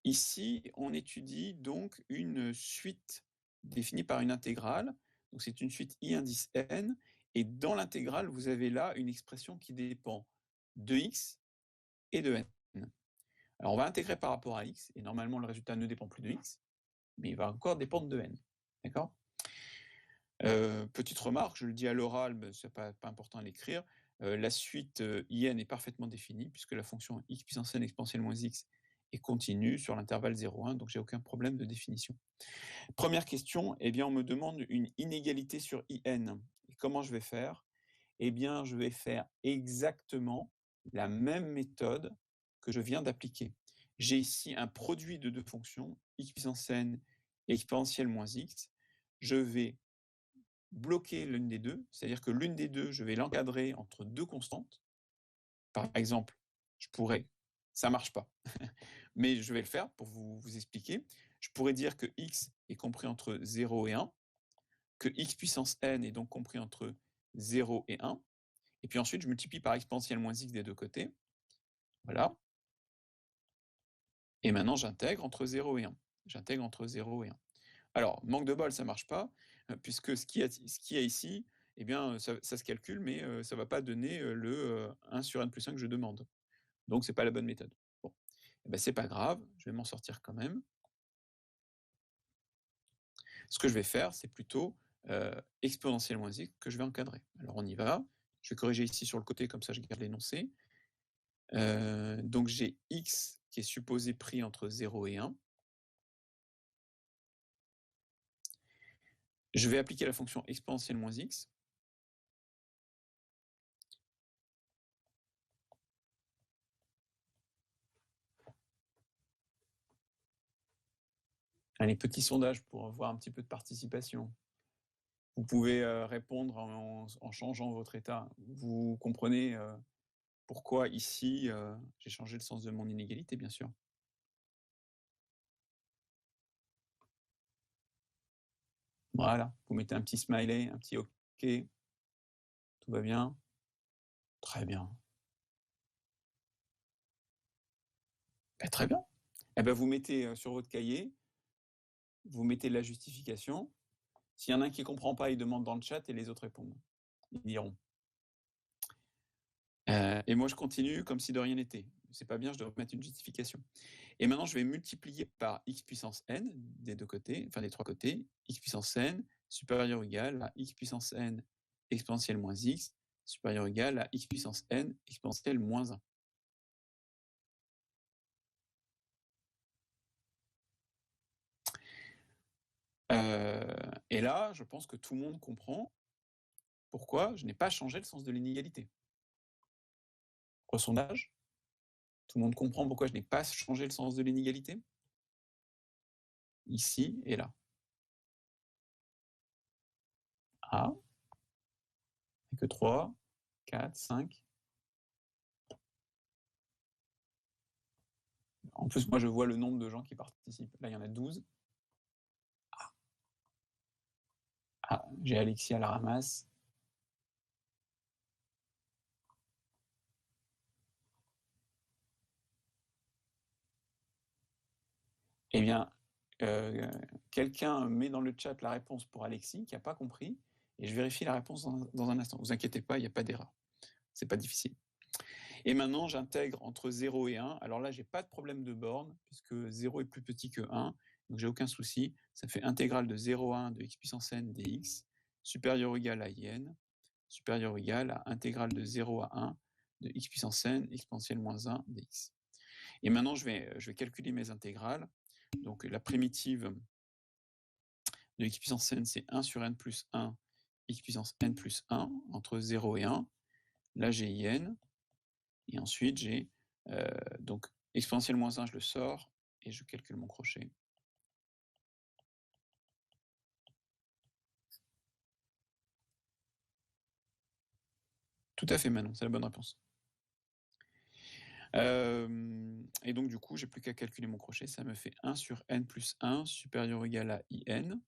ici, on étudie donc une suite définie par une intégrale. Donc, c'est une suite I indice n. Et dans l'intégrale, vous avez là une expression qui dépend de x et de n. Alors, on va intégrer par rapport à x. Et normalement, le résultat ne dépend plus de x. Mais il va encore dépendre de n. D'accord ? Petite remarque, je le dis à l'oral, mais ce n'est pas important à l'écrire. La suite IN est parfaitement définie, puisque la fonction x puissance n exponentielle moins x est continue sur l'intervalle 0,1, donc j'ai aucun problème de définition. Première question, eh bien, on me demande une inégalité sur IN. Et comment je vais faire? Eh bien, je vais faire exactement la même méthode que je viens d'appliquer. J'ai ici un produit de deux fonctions, x puissance n et exponentielle moins x. Je vais bloquer l'une des deux, c'est-à-dire que l'une des deux, je vais l'encadrer entre deux constantes. Par exemple, je pourrais, ça marche pas, mais je vais le faire pour vous expliquer. Je pourrais dire que x est compris entre 0 et 1, que x puissance n est donc compris entre 0 et 1, et puis ensuite je multiplie par exponentielle moins x des deux côtés. Voilà. Et maintenant j'intègre entre 0 et 1. J'intègre entre 0 et 1. Alors, manque de bol, ça ne marche pas, puisque ce qu'il y a ici, eh bien, ça se calcule, mais ça ne va pas donner le 1 sur n plus 1 que je demande. Donc, ce n'est pas la bonne méthode. Bon, eh ben, ce n'est pas grave, je vais m'en sortir quand même. Ce que je vais faire, c'est plutôt exponentielle moins x que je vais encadrer. Alors, on y va. Je vais corriger ici sur le côté, comme ça je garde l'énoncé. Donc, j'ai x qui est supposé pris entre 0 et 1. Je vais appliquer la fonction exponentielle moins x. Allez, petit sondage pour voir un petit peu de participation. Vous pouvez répondre en changeant votre état. Vous comprenez pourquoi ici, j'ai changé le sens de mon inégalité, bien sûr. Voilà, vous mettez un petit smiley, un petit OK. Tout va bien? Très bien. Ben, très bien. Eh ben, vous mettez sur votre cahier vous mettez la justification. S'il y en a un qui ne comprend pas, il demande dans le chat et les autres répondent. Ils diront. Et moi, je continue comme si de rien n'était. C'est pas bien, je dois mettre une justification. Et maintenant, je vais multiplier par x puissance n des deux côtés, enfin des trois côtés, x puissance n supérieur ou égal à x puissance n exponentielle moins x supérieur ou égal à x puissance n exponentielle moins 1. Et là, je pense que tout le monde comprend pourquoi je n'ai pas changé le sens de l'inégalité. Au sondage, tout le monde comprend pourquoi je n'ai pas changé le sens de l'inégalité? Ici et là. Ah, et que 3, 4, 5. En plus, moi, je vois le nombre de gens qui participent. Là, il y en a 12. Ah, j'ai Alexis à la ramasse. Eh bien, quelqu'un met dans le chat la réponse pour Alexis, qui n'a pas compris, et je vérifie la réponse dans un instant. Ne vous inquiétez pas, il n'y a pas d'erreur. C'est pas difficile. Et maintenant, j'intègre entre 0 et 1. Alors là, j'ai pas de problème de borne, puisque 0 est plus petit que 1, donc j'ai aucun souci. Ça fait intégrale de 0 à 1 de x puissance n dx, supérieur ou égal à in, supérieur ou égal à intégrale de 0 à 1 de x puissance n exponentielle moins 1 dx. Et maintenant, je vais calculer mes intégrales. Donc la primitive de x puissance n, c'est 1 sur n plus 1, x puissance n plus 1, entre 0 et 1. Là, j'ai in. Et ensuite, j'ai donc exponentielle moins 1, je le sors, et je calcule mon crochet. Tout à fait, Manon, c'est la bonne réponse. Et donc, du coup, j'ai plus qu'à calculer mon crochet. Ça me fait 1 sur n plus 1 supérieur ou égal à in,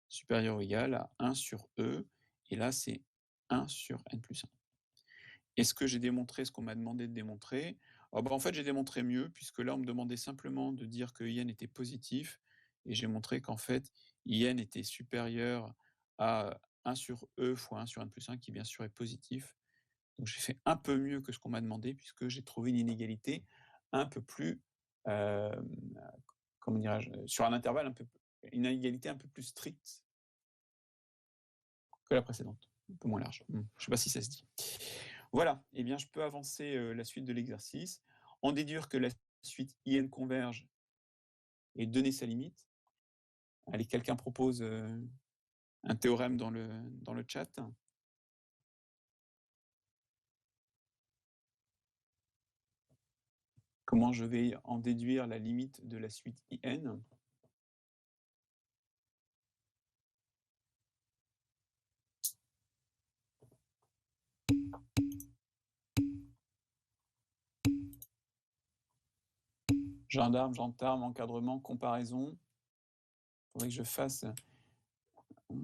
supérieur ou égal à 1 sur e. Et là, c'est 1 sur n plus 1. Est-ce que j'ai démontré ce qu'on m'a demandé de démontrer? En fait, j'ai démontré mieux, puisque là, on me demandait simplement de dire que in était positif, et j'ai montré qu'en fait, in était supérieur à 1 sur e fois 1 sur n plus 1, qui bien sûr est positif. Donc j'ai fait un peu mieux que ce qu'on m'a demandé, puisque j'ai trouvé une inégalité un peu plus, comment dirais-je, sur un intervalle une inégalité un peu plus stricte que la précédente, un peu moins large. Je ne sais pas si ça se dit. Voilà, eh bien, je peux avancer la suite de l'exercice, en déduire que la suite IN converge et donner sa limite. Allez, quelqu'un propose un théorème dans le chat. Comment je vais en déduire la limite de la suite IN? Gendarme, encadrement, comparaison. Il faudrait que je fasse... Je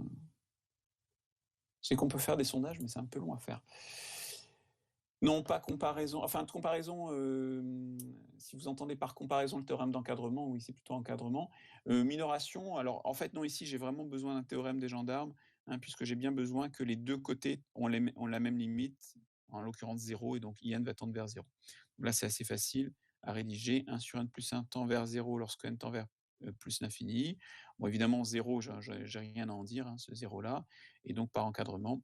sais qu'on peut faire des sondages, mais c'est un peu long à faire. Non, pas comparaison. Enfin, de comparaison, si vous entendez par comparaison le théorème d'encadrement, oui, c'est plutôt encadrement. Minoration, alors en fait, non, ici, j'ai vraiment besoin d'un théorème des gendarmes, puisque j'ai bien besoin que les deux côtés ont la même limite, en l'occurrence 0, et donc IN va tendre vers 0. Donc là, c'est assez facile à rédiger. 1 sur n plus 1 tend vers 0 lorsque n tend vers plus l'infini. Bon, évidemment, 0, j'ai rien à en dire, ce 0-là. Et donc, par encadrement,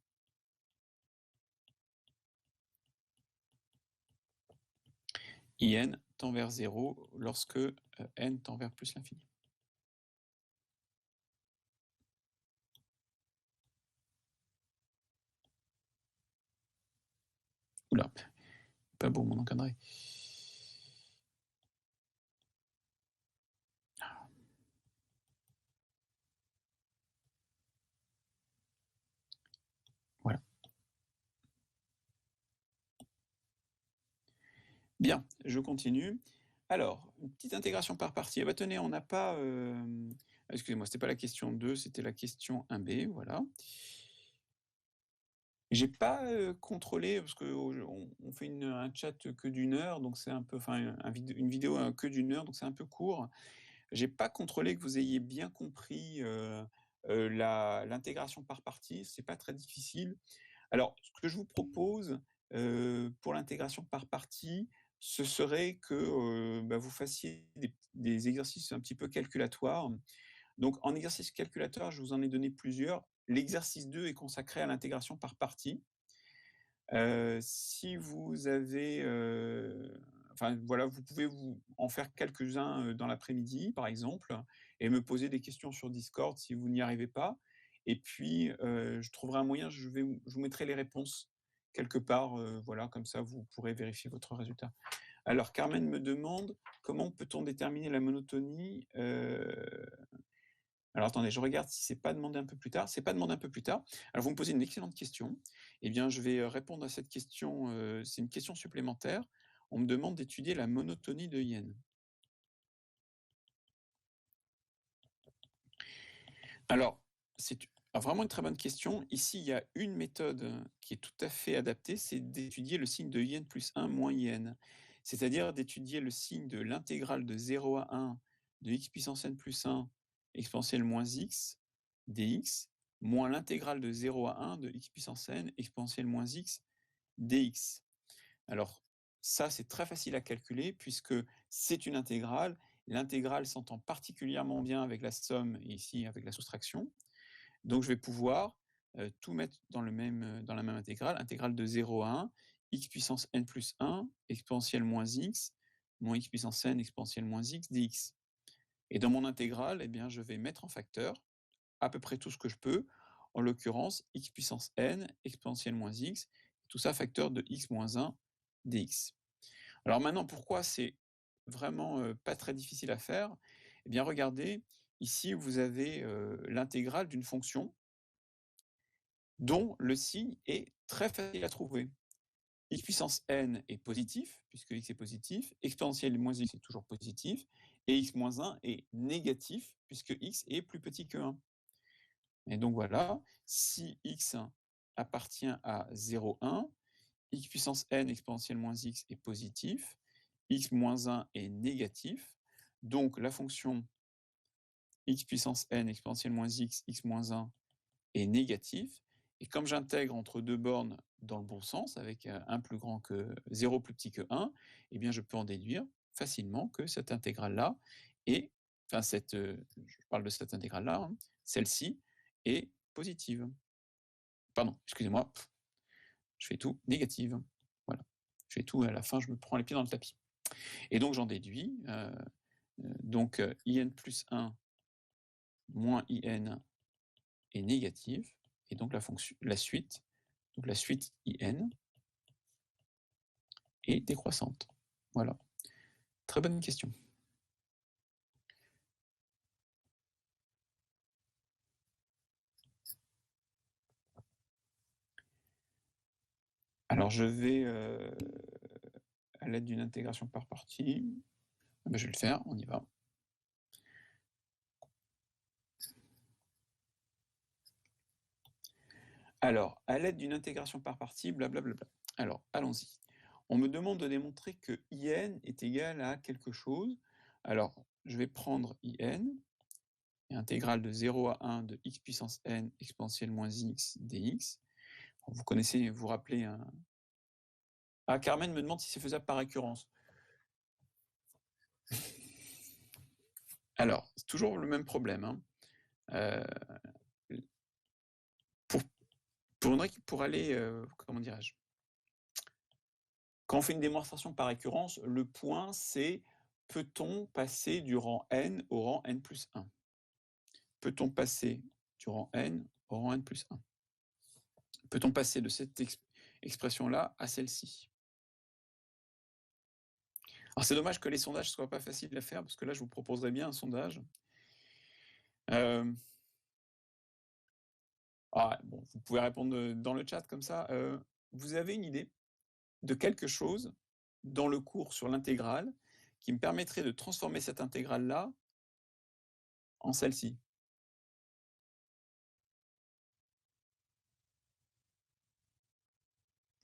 IN tend vers 0 lorsque n tend vers plus l'infini. Oula, pas beau mon encadré. Voilà. Bien, je continue. Alors, une petite intégration par partie. Ah bah tenez, on n'a pas... excusez-moi, c'était pas la question 2, c'était la question 1b, voilà. J'ai pas contrôlé, parce qu'on fait un chat que d'1 heure, donc c'est un peu... Enfin, une vidéo que d'1 heure, donc c'est un peu court. j'ai pas contrôlé que vous ayez bien compris l'intégration par partie. C'est pas très difficile. Alors, ce que je vous propose pour l'intégration par partie, ce serait que vous fassiez des exercices un petit peu calculatoires. Donc, en exercice calculateur, je vous en ai donné plusieurs. L'exercice 2 est consacré à l'intégration par partie. Si vous avez, vous pouvez en faire quelques-uns dans l'après-midi, par exemple, et me poser des questions sur Discord si vous n'y arrivez pas. Et puis, je trouverai un moyen, je vous mettrai les réponses quelque part, comme ça vous pourrez vérifier votre résultat. Alors, Carmen me demande comment peut-on déterminer la monotonie alors attendez, je regarde si c'est pas demandé un peu plus tard. C'est pas demandé un peu plus tard. Alors vous me posez une excellente question. Eh bien, je vais répondre à cette question. C'est une question supplémentaire. On me demande d'étudier la monotonie de Yen. Alors, c'est vraiment une très bonne question. Ici, il y a une méthode qui est tout à fait adaptée, c'est d'étudier le signe de Yen plus 1 moins Yen. C'est-à-dire d'étudier le signe de l'intégrale de 0 à 1 de x puissance n plus 1 exponentielle moins x dx moins l'intégrale de 0 à 1 de x puissance n exponentielle moins x dx. Alors, ça, c'est très facile à calculer puisque c'est une intégrale. L'intégrale s'entend particulièrement bien avec la somme et ici avec la soustraction. Donc, je vais pouvoir tout mettre dans la même intégrale de 0 à 1, x puissance n plus 1, exponentielle moins x, moins x puissance n, exponentielle moins x, dx. Et dans mon intégrale, eh bien, je vais mettre en facteur à peu près tout ce que je peux, en l'occurrence x puissance n, exponentielle moins x, tout ça facteur de x moins 1 dx. Alors maintenant, pourquoi c'est vraiment pas très difficile à faire? Eh bien, regardez, ici, vous avez l'intégrale d'une fonction dont le signe est très facile à trouver. X puissance n est positif, puisque x est positif, exponentielle moins x est toujours positif, et x moins 1 est négatif, puisque x est plus petit que 1. Et donc voilà, si x appartient à 0, 1, x puissance n exponentielle moins x est positif, x moins 1 est négatif, donc la fonction x puissance n exponentielle moins x, x moins 1 est négatif, et comme j'intègre entre deux bornes dans le bon sens, avec 1 plus grand que 0 plus petit que 1, eh bien je peux en déduire facilement que cette intégrale-là est, je parle de cette intégrale-là, celle-ci est positive. Pardon, excusez-moi, je fais tout négative. Voilà, je fais tout, à la fin je me prends les pieds dans le tapis. Et donc j'en déduis, in plus 1 moins in est négative, et donc la suite in est décroissante. Voilà. Très bonne question. Alors je vais, à l'aide d'une intégration par partie, je vais le faire, on y va. Alors, à l'aide d'une intégration par partie, blablabla. Alors, allons-y. On me demande de démontrer que in est égal à quelque chose. Alors, je vais prendre in, et intégrale de 0 à 1 de x puissance n exponentielle moins x dx. Vous connaissez, vous vous rappelez. Ah, Carmen me demande si c'est faisable par récurrence. Alors, c'est toujours le même problème. Pour aller, comment dirais-je, quand on fait une démonstration par récurrence, le point c'est peut-on passer du rang n au rang n plus 1? Peut-on passer du rang n au rang n plus 1? Peut-on passer de cette expression-là à celle-ci? Alors c'est dommage que les sondages ne soient pas faciles à faire, parce que là je vous proposerais bien un sondage. Vous pouvez répondre dans le chat comme ça. Vous avez une idée de quelque chose dans le cours sur l'intégrale qui me permettrait de transformer cette intégrale-là en celle-ci?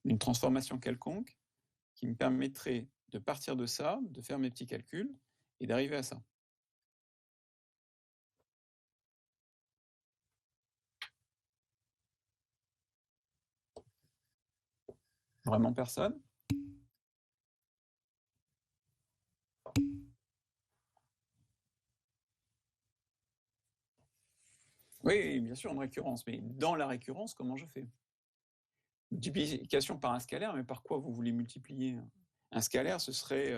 Une transformation quelconque qui me permettrait de partir de ça, de faire mes petits calculs et d'arriver à ça. Vraiment personne? Oui, bien sûr, une récurrence, mais dans la récurrence, comment je fais? Multiplication par un scalaire, mais par quoi vous voulez multiplier? Un scalaire, ce serait,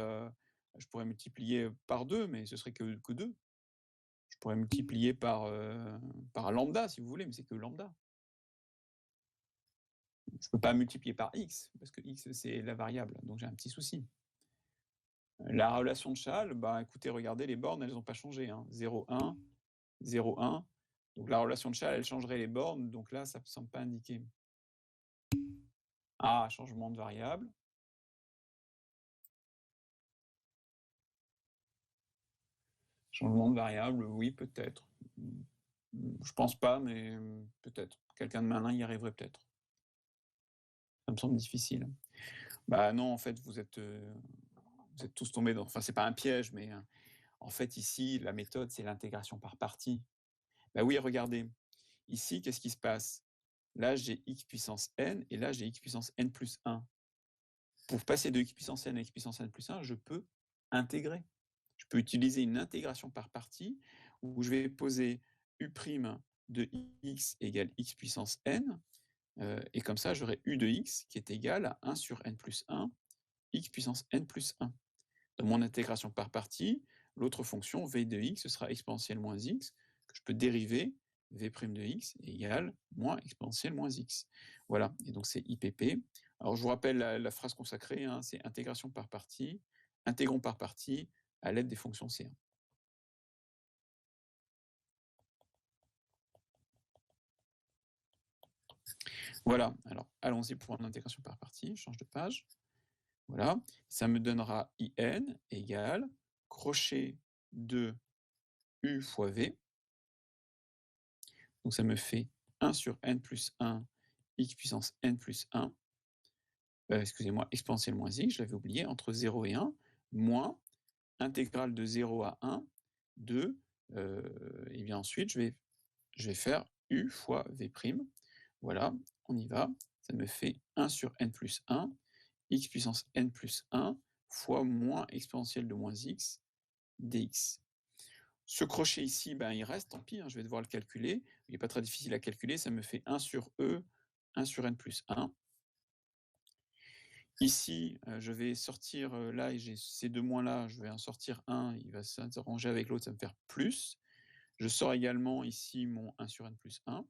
je pourrais multiplier par 2, mais ce serait que 2. Je pourrais multiplier par lambda, si vous voulez, mais c'est que lambda. Je ne peux pas multiplier par x, parce que x, c'est la variable, donc j'ai un petit souci. La relation de Chasles, bah, écoutez, regardez, les bornes, elles n'ont pas changé. 0, 1, 0, 1. Donc la relation de Chasles, elle changerait les bornes, donc là, ça ne me semble pas indiqué. Ah, changement de variable. Changement de variable, oui, peut-être. Je pense pas, mais peut-être. Quelqu'un de malin y arriverait peut-être. Ça me semble difficile. Bah non, en fait, vous êtes tous tombés dans... Enfin, c'est pas un piège, mais en fait, ici, la méthode, c'est l'intégration par partie. Bah oui, regardez. Ici, qu'est-ce qui se passe? Là, j'ai x puissance n, et là, j'ai x puissance n plus 1. Pour passer de x puissance n à x puissance n plus 1, je peux intégrer. Je peux utiliser une intégration par partie, où je vais poser u' de x égale x puissance n, et comme ça, j'aurai u de x qui est égal à 1 sur n plus 1, x puissance n plus 1. Dans mon intégration par partie, l'autre fonction, v de x, ce sera exponentielle moins x, que je peux dériver, v' de x égale moins exponentielle moins x. Voilà, et donc c'est IPP. Alors je vous rappelle la phrase consacrée, c'est intégration par partie, intégrons par partie à l'aide des fonctions C1. Voilà, alors allons-y pour une intégration par partie, je change de page. Voilà, ça me donnera IN égale crochet de U fois V. Donc ça me fait 1 sur n plus 1, x puissance n plus 1, excusez-moi, exponentielle moins x, je l'avais oublié, entre 0 et 1, moins intégrale de 0 à 1 de, et bien ensuite, je vais faire u fois v'. Voilà, on y va. Ça me fait 1 sur n plus 1, x puissance n plus 1, fois moins exponentielle de moins x, dx. Ce crochet ici, ben, il reste, tant pis, je vais devoir le calculer. Il n'est pas très difficile à calculer, ça me fait 1 sur e, 1 sur n plus 1. Ici, je vais sortir, là, et j'ai ces deux moins-là, je vais en sortir un, il va s'arranger avec l'autre, ça va me faire plus. Je sors également ici mon 1 sur n plus 1.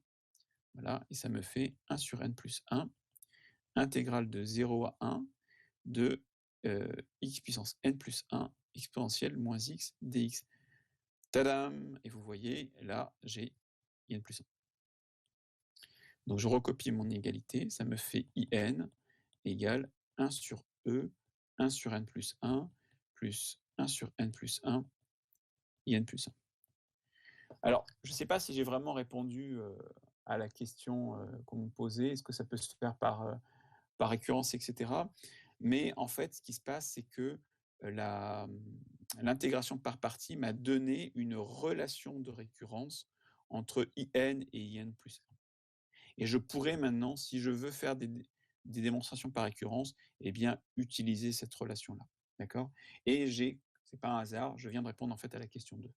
Voilà, et ça me fait 1 sur n plus 1, intégrale de 0 à 1 de x puissance n plus 1, exponentielle moins x dx. Tadam! Et vous voyez, là, j'ai n plus 1. Donc je recopie mon égalité, ça me fait IN égale 1 sur E, 1 sur n plus 1, plus 1 sur n plus 1, IN plus 1. Alors, je ne sais pas si j'ai vraiment répondu à la question qu'on me posait, est-ce que ça peut se faire par récurrence, etc. Mais en fait, ce qui se passe, c'est que l'intégration par partie m'a donné une relation de récurrence entre IN et IN plus 1. Et je pourrais maintenant, si je veux faire des démonstrations par récurrence, eh bien, utiliser cette relation-là. D'accord? Et c'est pas un hasard, je viens de répondre en fait à la question 2.